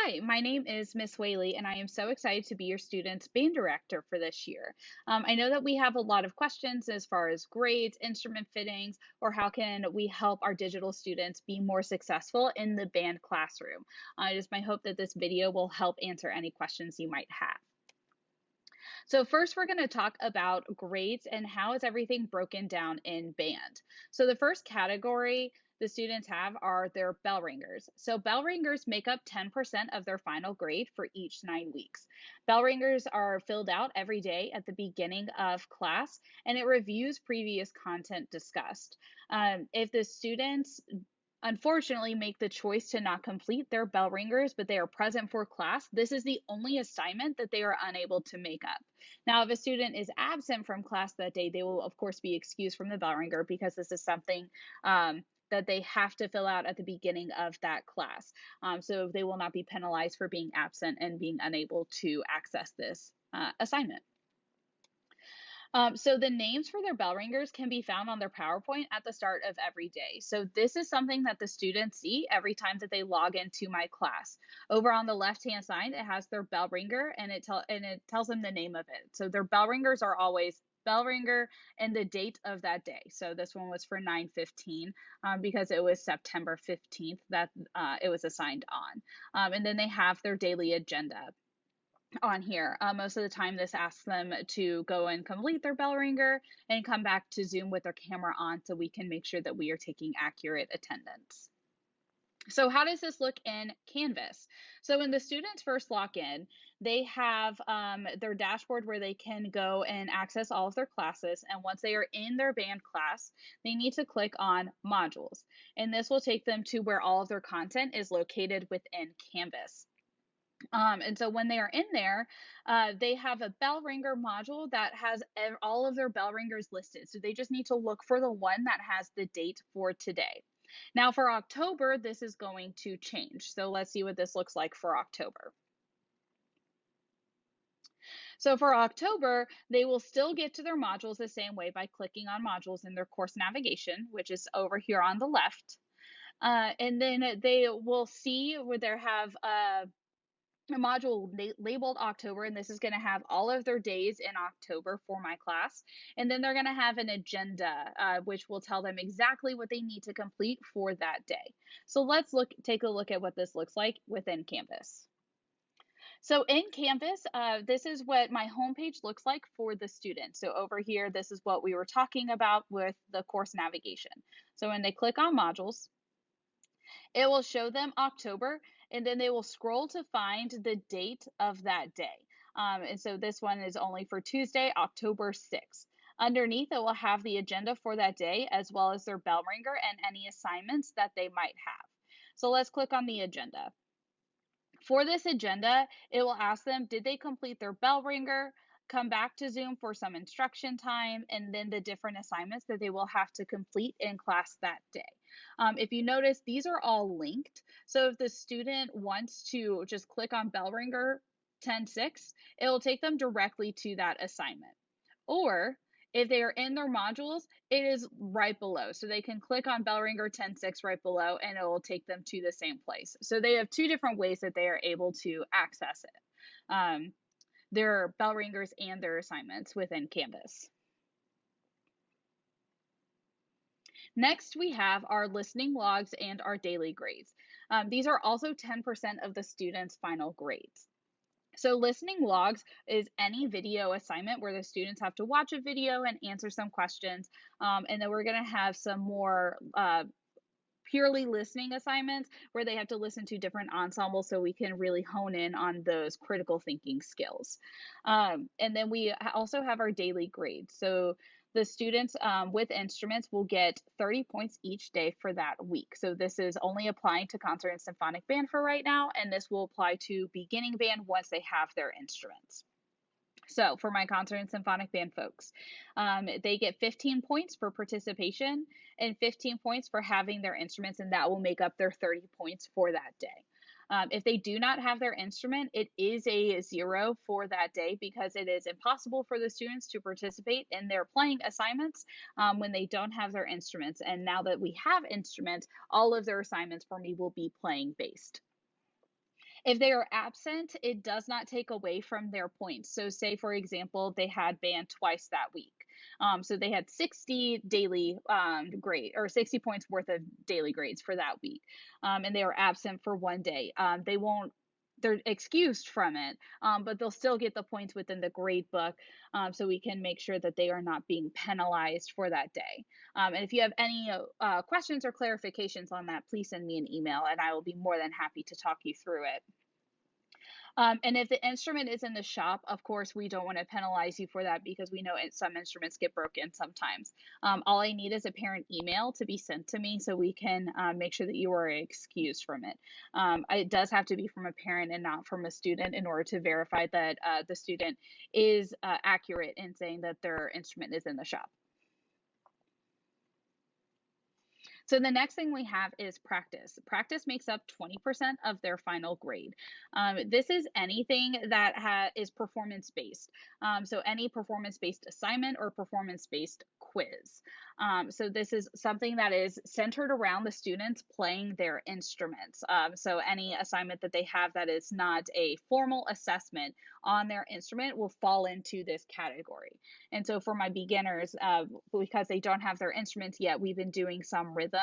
Hi, my name is Miss Whaley, and I am so excited to be your student's band director for this year. I know that we have a lot of questions as far as grades, instrument fittings, or how can we help our digital students be more successful in the band classroom. It is my hope that this video will help answer any questions you might have. So first, we're going to talk about grades and how is everything broken down in band. So the first category the students have are their bell ringers. So bell ringers make up 10% of their final grade for each 9 weeks. Bell ringers are filled out every day at the beginning of class, and it reviews previous content discussed. If the students unfortunately make the choice to not complete their bell ringers, but they are present for class, this is the only assignment that they are unable to make up. Now, if a student is absent from class that day, they will, of course, be excused from the bell ringer because this is something that they have to fill out at the beginning of that class. So they will not be penalized for being absent and being unable to access this assignment. So the names for their bell ringers can be found on their PowerPoint at the start of every day. So this is something that the students see every time that they log into my class. Over on the left-hand side, it has their bell ringer and it tells them the name of it. So their bell ringers are always bell ringer and the date of that day. So this one was for 9/15 because it was September 15th that it was assigned on. And then they have their daily agenda on here. Most of the time, this asks them to go and complete their bell ringer and come back to Zoom with their camera on so we can make sure that we are taking accurate attendance. So how does this look in Canvas? So when the students first log in, they have their dashboard where they can go and access all of their classes. And once they are in their band class, they need to click on modules. And this will take them to where all of their content is located within Canvas. And so when they are in there, they have a bell ringer module that has all of their bell ringers listed. So they just need to look for the one that has the date for today. Now for October, this is going to change. So let's see what this looks like for October. So for October, they will still get to their modules the same way by clicking on modules in their course navigation, which is over here on the left. And then they will see where they have a module labeled October, and this is going to have all of their days in October for my class. And then they're going to have an agenda, which will tell them exactly what they need to complete for that day. So let's take a look at what this looks like within Canvas. So in Canvas, this is what my homepage looks like for the student. So over here, this is what we were talking about with the course navigation. So when they click on modules, it will show them October, and then they will scroll to find the date of that day. And so this one is only for Tuesday, October 6th. Underneath, it will have the agenda for that day, as well as their bell ringer and any assignments that they might have. So let's click on the agenda. For this agenda, it will ask them, did they complete their bell ringer? Come back to Zoom for some instruction time, and then the different assignments that they will have to complete in class that day. If you notice, these are all linked. So if the student wants to just click on bell ringer 10/6, it will take them directly to that assignment. Or if they are in their modules, it is right below. So they can click on bell ringer 10/6 right below and it will take them to the same place. So they have two different ways that they are able to access it. Their bell ringers and their assignments within Canvas. Next, we have our listening logs and our daily grades. These are also 10% of the students' final grades. So listening logs is any video assignment where the students have to watch a video and answer some questions. And then we're going to have some more purely listening assignments where they have to listen to different ensembles so we can really hone in on those critical thinking skills. And then we also have our daily grades. So the students with instruments will get 30 points each day for that week. So this is only applying to concert and symphonic band for right now, and this will apply to beginning band once they have their instruments. So for my concert and symphonic band folks, they get 15 points for participation and 15 points for having their instruments, and that will make up their 30 points for that day. If they do not have their instrument, it is a 0 for that day because it is impossible for the students to participate in their playing assignments when they don't have their instruments. And now that we have instruments, all of their assignments for me will be playing based. If they are absent, it does not take away from their points. So, say for example, they had band twice that week. So they had 60 daily grade or 60 points worth of daily grades for that week, and they were absent for one day. They won't. They're excused from it, but they'll still get the points within the grade book, so we can make sure that they are not being penalized for that day. And if you have any questions or clarifications on that, please send me an email, and I will be more than happy to talk you through it. And if the instrument is in the shop, of course, we don't want to penalize you for that because we know some instruments get broken sometimes. All I need is a parent email to be sent to me so we can make sure that you are excused from it. It does have to be from a parent and not from a student in order to verify that the student is accurate in saying that their instrument is in the shop. So the next thing we have is practice. Practice makes up 20% of their final grade. This is anything that is performance-based. So any performance-based assignment or performance-based quiz. So this is something that is centered around the students playing their instruments. So any assignment that they have that is not a formal assessment on their instrument will fall into this category. And so for my beginners, because they don't have their instruments yet, we've been doing some rhythm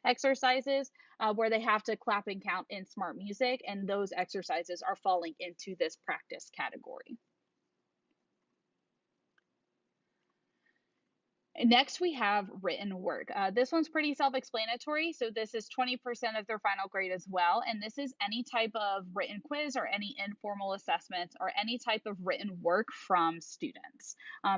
exercises where they have to clap and count in smart music, and those exercises are falling into this practice category. Next, we have written work. This one's pretty self-explanatory. So this is 20% of their final grade as well. And this is any type of written quiz or any informal assessments or any type of written work from students.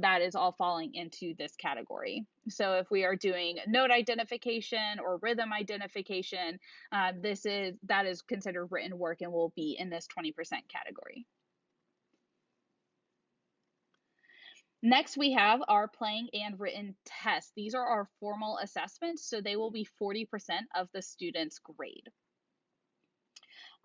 That is all falling into this category. So if we are doing note identification or rhythm identification, that is considered written work and will be in this 20% category. Next, we have our playing and written tests. These are our formal assessments, so they will be 40% of the student's grade.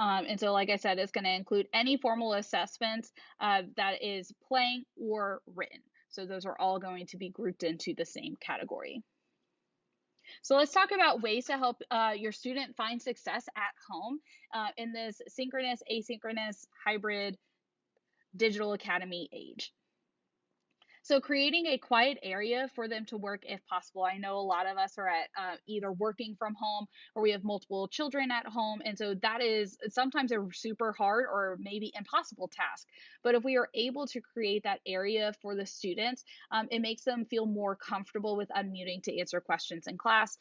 And so, like I said, it's going to include any formal assessments that is playing or written. So those are all going to be grouped into the same category. So let's talk about ways to help your student find success at home in this synchronous, asynchronous, hybrid digital academy age. So creating a quiet area for them to work if possible. I know a lot of us are at either working from home or we have multiple children at home. And so that is sometimes a super hard or maybe impossible task. But if we are able to create that area for the students, it makes them feel more comfortable with unmuting to answer questions in class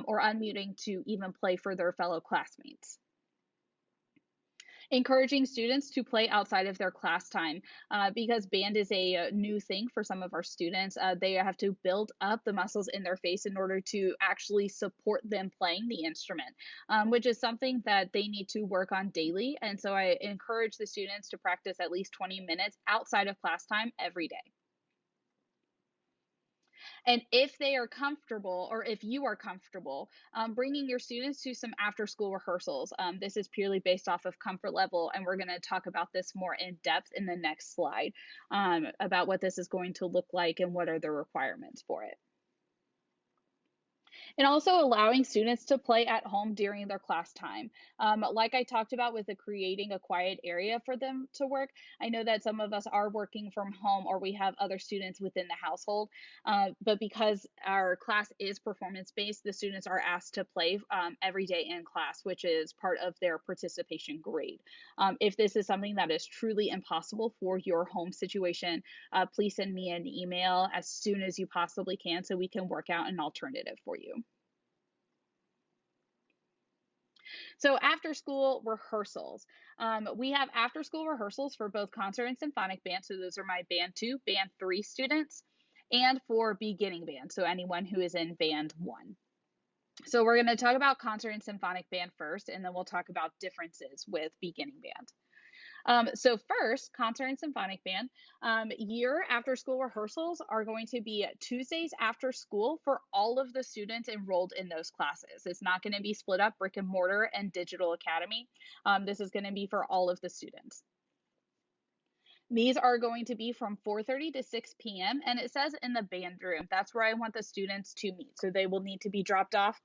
or unmuting to even play for their fellow classmates. Encouraging students to play outside of their class time because band is a new thing for some of our students. They have to build up the muscles in their face in order to actually support them playing the instrument, which is something that they need to work on daily. And so I encourage the students to practice at least 20 minutes outside of class time every day. And if they are comfortable, or if you are comfortable, bringing your students to some after school rehearsals. This is purely based off of comfort level, and we're going to talk about this more in depth in the next slide about what this is going to look like and what are the requirements for it. And also allowing students to play at home during their class time. Like I talked about with the creating a quiet area for them to work, I know that some of us are working from home or we have other students within the household, but because our class is performance-based, the students are asked to play every day in class, which is part of their participation grade. If this is something that is truly impossible for your home situation, please send me an email as soon as you possibly can so we can work out an alternative for you. So after school rehearsals, we have after school rehearsals for both concert and symphonic band. So those are my band 2, band 3 students, and for beginning band. So anyone who is in band 1. So we're going to talk about concert and symphonic band first, and then we'll talk about differences with beginning band. So first, concert and symphonic band, year after school rehearsals are going to be Tuesdays after school for all of the students enrolled in those classes. It's not going to be split up brick and mortar and digital academy. This is going to be for all of the students. These are going to be from 4:30 to 6 p.m. and it says in the band room. That's where I want the students to meet. So they will need to be dropped off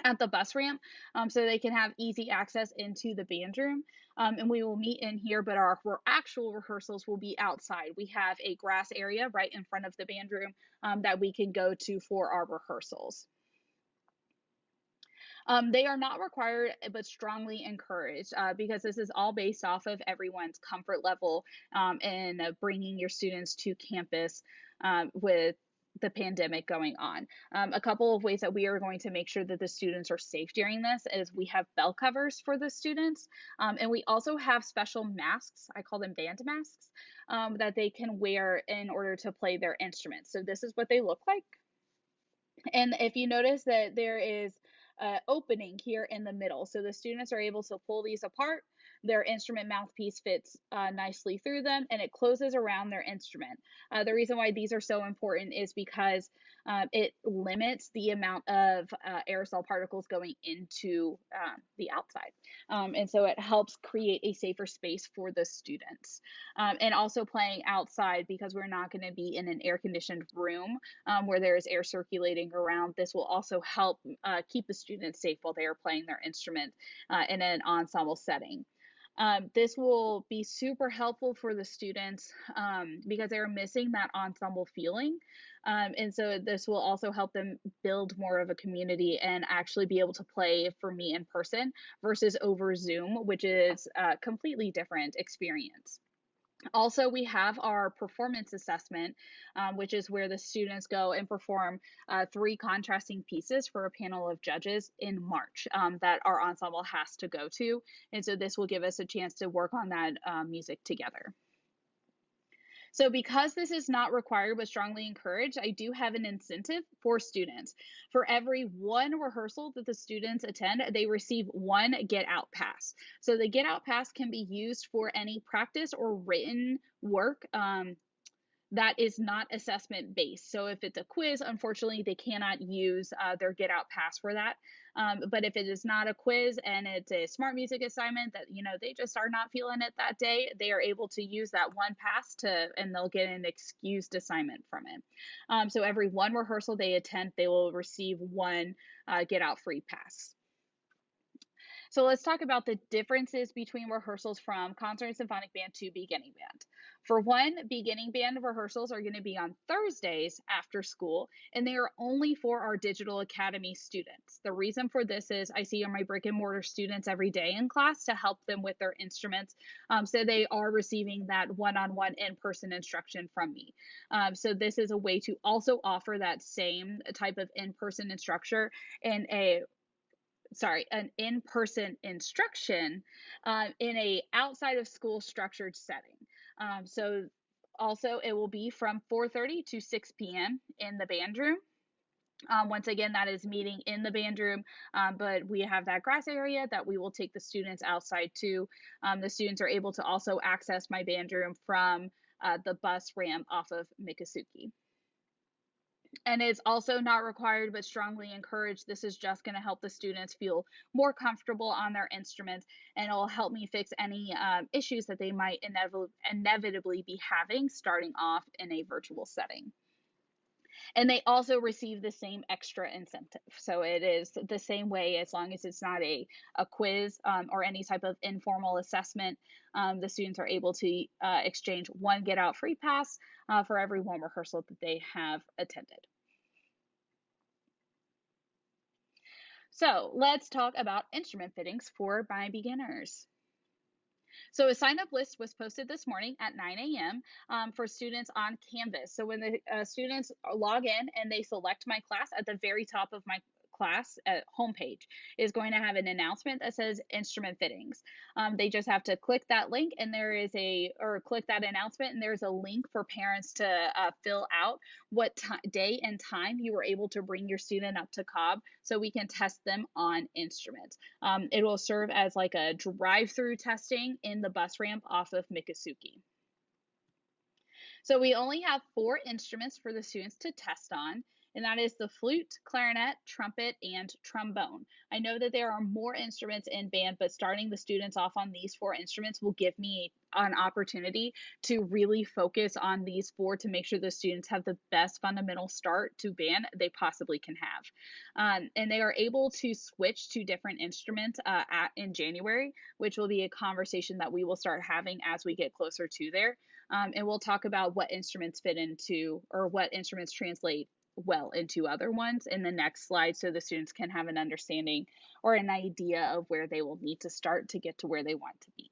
at the bus ramp, so they can have easy access into the band room. And we will meet in here, but our actual rehearsals will be outside. We have a grass area right in front of the band room that we can go to for our rehearsals. They are not required, but strongly encouraged because this is all based off of everyone's comfort level in bringing your students to campus with the pandemic going on. A couple of ways that we are going to make sure that the students are safe during this is we have bell covers for the students, and we also have special masks. I call them band masks that they can wear in order to play their instruments. So this is what they look like. And if you notice that there is an opening here in the middle, so the students are able to pull these apart. Their instrument mouthpiece fits nicely through them, and it closes around their instrument. The reason why these are so important is because it limits the amount of aerosol particles going into the outside. And so it helps create a safer space for the students. And also playing outside, because we're not going to be in an air-conditioned room where there is air circulating around. This will also help keep the students safe while they are playing their instrument in an ensemble setting. This will be super helpful for the students because they're missing that ensemble feeling. And so this will also help them build more of a community and actually be able to play for me in person versus over Zoom, which is a completely different experience. Also, we have our performance assessment, which is where the students go and perform 3 contrasting pieces for a panel of judges in March that our ensemble has to go to. And so this will give us a chance to work on that music together. So because this is not required but strongly encouraged, I do have an incentive for students. For every 1 rehearsal that the students attend, they receive 1 get out pass. So the get out pass can be used for any practice or written work that is not assessment based. So if it's a quiz, unfortunately, they cannot use their get out pass for that. But if it is not a quiz and it's a smart music assignment that, you know, they just are not feeling it that day, they are able to use that 1 pass and they'll get an excused assignment from it. So every 1 rehearsal they attend, they will receive 1 get out free pass. So let's talk about the differences between rehearsals from concert and symphonic band to beginning band. For one, beginning band rehearsals are going to be on Thursdays after school, and they are only for our digital academy students. The reason for this is I see my brick and mortar students every day in class to help them with their instruments, so they are receiving that one-on-one in-person instruction from me. So this is a way to also offer that same type of in-person instruction in an in-person instruction in a outside of school structured setting. So also it will be from 4:30 to 6 p.m. in the band room. Once again, that is meeting in the band room, but we have that grass area that we will take the students outside to. The students are able to also access my band room from the bus ramp off of Miccosukee. And it's also not required but strongly encouraged. This is just going to help the students feel more comfortable on their instruments, and it'll help me fix any issues that they might inevitably be having starting off in a virtual setting. And they also receive the same extra incentive. So it is the same way as long as it's not a quiz or any type of informal assessment. The students are able to exchange 1 get out free pass for every 1 rehearsal that they have attended. So let's talk about instrument fittings for my beginners. So a sign-up list was posted this morning at 9 a.m. For students on Canvas. So when the students log in and they select my class, at the very top of my class homepage is going to have an announcement that says instrument fittings. They just have to click that link and click that announcement, and there's a link for parents to fill out what day and time you were able to bring your student up to Cobb so we can test them on instruments. It will serve as like a drive-through testing in the bus ramp off of Miccosukee. So we only have 4 instruments for the students to test on. and that is the flute, clarinet, trumpet, and trombone. I know that there are more instruments in band, but starting the students off on these 4 instruments will give me an opportunity to really focus on these 4 to make sure the students have the best fundamental start to band they possibly can have. And they are able to switch to different instruments in January, which will be a conversation that we will start having as we get closer to there. And we'll talk about what instruments fit into, or what instruments translate well into other ones in the next slide, so the students can have an understanding or an idea of where they will need to start to get to where they want to be.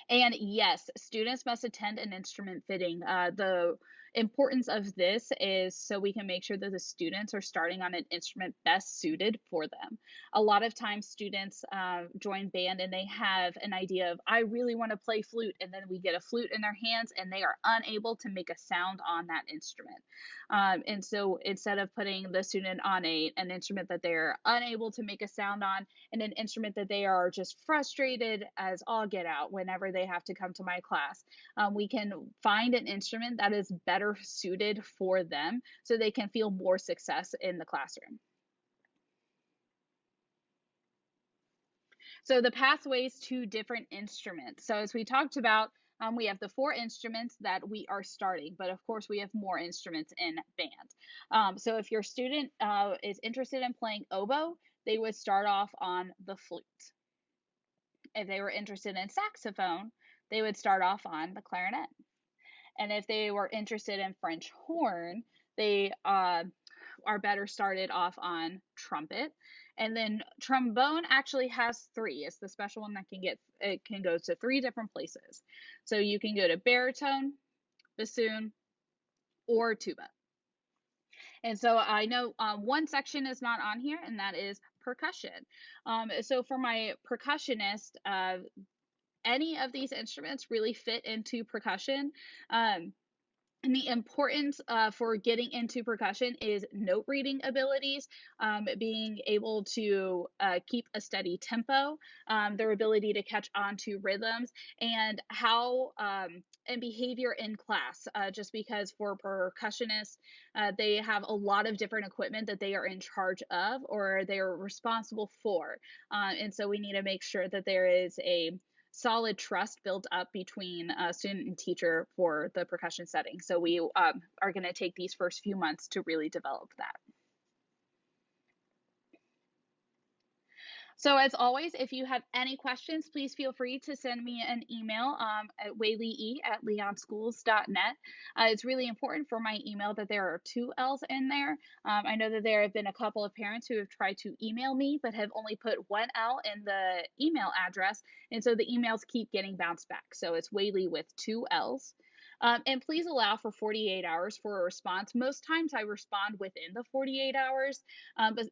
And yes, students must attend an instrument fitting. The importance of this is so we can make sure that the students are starting on an instrument best suited for them. A lot of times students join band and they have an idea of, I really want to play flute, and then we get a flute in their hands and they are unable to make a sound on that instrument. And so instead of putting the student on an instrument that they're unable to make a sound on, and an instrument that they are just frustrated as all get out whenever they have to come to my class, we can find an instrument that is better suited for them so they can feel more success in the classroom. So the pathways to different instruments. So as we talked about, we have the 4 instruments that we are starting, but of course we have more instruments in band. So if your student is interested in playing oboe, they would start off on the flute. If they were interested in saxophone, they would start off on the clarinet. And if they were interested in French horn, they are better started off on trumpet. And then trombone actually has 3. It's the special one that it can go to 3 different places. So you can go to baritone, bassoon, or tuba. And so I know one section is not on here, and that is percussion. So for my percussionist, any of these instruments really fit into percussion. And the importance for getting into percussion is note reading abilities, being able to keep a steady tempo, their ability to catch on to rhythms, and how and behavior in class. Just because for percussionists, they have a lot of different equipment that they are in charge of or they are responsible for. And so we need to make sure that there is a solid trust built up between student and teacher for the percussion setting. So we are going to take these first few months to really develop that. So as always, if you have any questions, please feel free to send me an email at whaley@leonschools.net. It's really important for my email that there are 2 L's in there. I know that there have been a couple of parents who have tried to email me, but have only put 1 L in the email address. And so the emails keep getting bounced back. So it's Whaley with 2 L's. And please allow for 48 hours for a response. Most times I respond within the 48 hours, but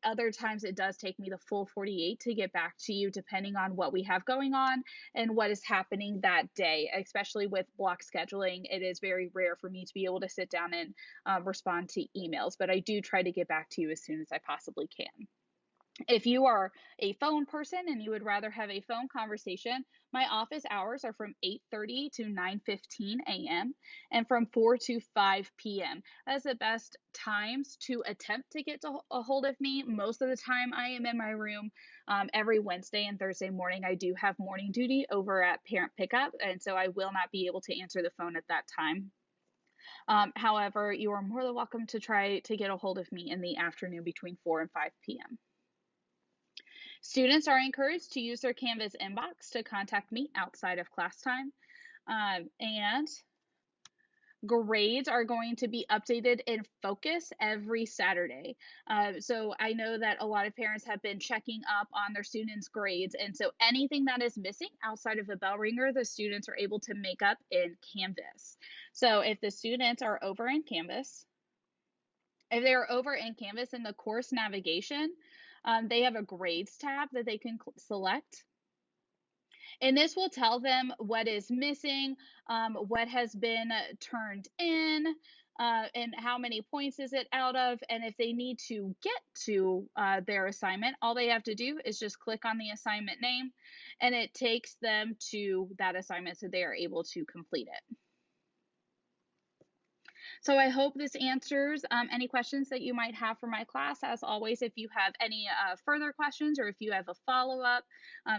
other times it does take me the full 48 to get back to you, depending on what we have going on and what is happening that day. Especially with block scheduling, it is very rare for me to be able to sit down and respond to emails, but I do try to get back to you as soon as I possibly can. If you are a phone person and you would rather have a phone conversation, my office hours are from 8:30 to 9:15 a.m. and from 4 to 5 p.m. That's the best times to attempt to get a hold of me. Most of the time I am in my room. Every Wednesday and Thursday morning I do have morning duty over at parent pickup, and so I will not be able to answer the phone at that time. However, you are more than welcome to try to get a hold of me in the afternoon between 4 and 5 p.m. Students are encouraged to use their Canvas inbox to contact me outside of class time. And grades are going to be updated in Focus every Saturday. So I know that a lot of parents have been checking up on their students' grades. And so anything that is missing outside of a bell ringer, the students are able to make up in Canvas. So if the students are over in Canvas, if they are over in Canvas in the course navigation, they have a grades tab that they can select. And this will tell them what is missing, what has been turned in, and how many points is it out of. And if they need to get to their assignment, all they have to do is just click on the assignment name, and it takes them to that assignment so they are able to complete it. So I hope this answers any questions that you might have for my class. As always, if you have any further questions or if you have a follow-up,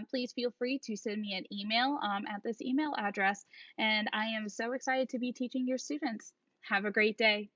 please feel free to send me an email at this email address. And I am so excited to be teaching your students. Have a great day.